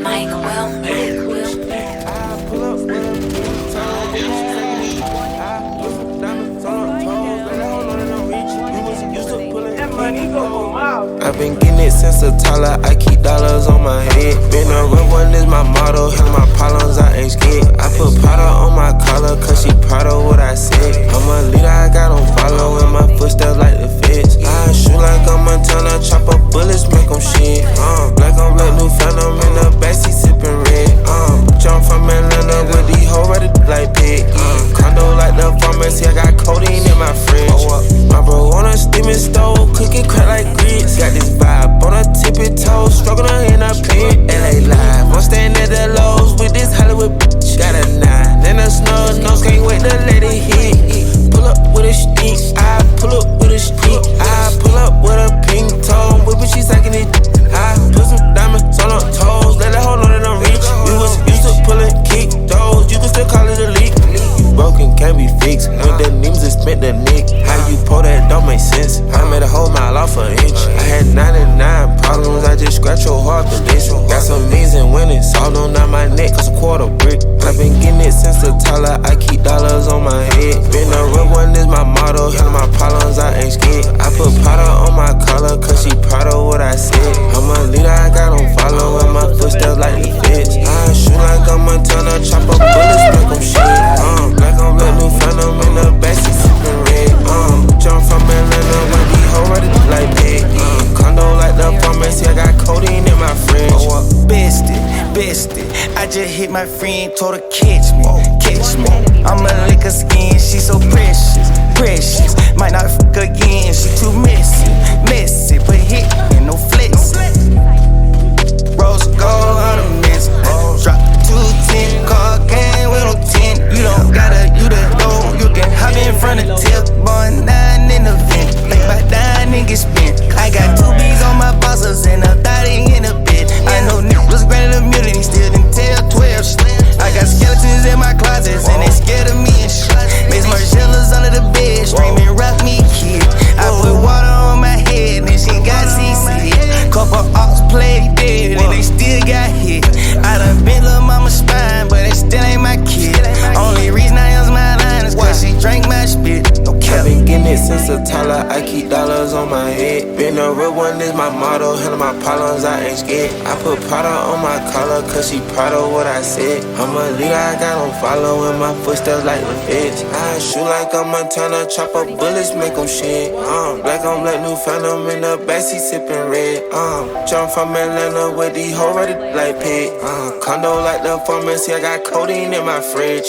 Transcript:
Mike Will. I pull up with a big time. I put some diamonds on her toes. Let that hoe know that I'm rich. You wasn't used to pulling that money go for miles. I've been getting it since a toddler. I keep dollars on my head. Been a real one is my motto. Handle my problems, I ain't scared. I put powder on my collar, cause she proud of what I said. I'm a leader, I got on follow in my footsteps like the feds. I shoot like a Montana, chop up bullets, make them shit. Black on black, new phantom in the backseat sipping red. Jump from Atlanta with these hoes ready like pig. Condo like the pharmacy, I got codeine in my fridge. My bro on a steaming stove, cooking crack like grits. Got this vibe on a tippy toe, struggling in a pit. LA live, I'm staying at the lows with this Hollywood bitch. Got a 9 and a snub nose, can't wait to let it hit. Pull up with a stick, I pull up with a stick. I pull up with a pink toe, whipping she sucking it. I put some diamonds on her toes, let that hoe know that I'm rich. We was used to pulling kick those, you can still call it a leak. You broken, can't be fixed. With the names and spent the nick. How you pull that don't make sense. I made a whole mile off an inch. I had 99 problems, I just scratch your heart the list. Got some means and winning, all on down my neck, cause a quarter brick. I've been getting it since the toddler, I keep dollars on my head. Been a real one is my motto, handle my problems, I ain't scared. I put powder on my collar, cause she proud of what I said. I'm a leader, I got on follow in my footsteps like the feds. I shoot like a Montana, chop up bullets, make them shit. Black on black, new phantom in the backseat sipping red. Jump from Atlanta with these hoes ready like pig. Condo like the pharmacy, I got codeine in my fridge. Bestie, I just hit my friend, told her catch me. I'ma lick her skin, she so precious. Might not fuck again, she too messy, but hit and no flex. Rose gold on a mess. Drop 210, car game with no 10. You don't gotta, you the dough. You can hop in front of tip, boy, 9 in the vent. Think about dying and get spent. I got 2 B's on my bosses and a 30 in the bed. I know niggas granted immunity, still didn't tell 12 shit. I got skeletons in my closets and they scared of me and shit. Miss Marcellas under the bed, screaming rock me kid. I put water on my head and she got CC. Couple ops played dead and they still got hit. I done bent lil' mama's spine, but it still ain't my kid. Only reason I use my line is cause she drank my spit. I've been getting it since a toddler, I keep dollars on my head. Been a real one is my motto, handle my problems, I ain't scared. I put powder on my collar, cause she proud of what I said. I'm a leader, I got on follow in my footsteps like the feds. I shoot like a Montana, chop up bullets, make them shit. Black on black, new phantom in the backseat sipping red. Jump from Atlanta with these hoes ready like pig. Condo like the pharmacy, I got codeine in my fridge.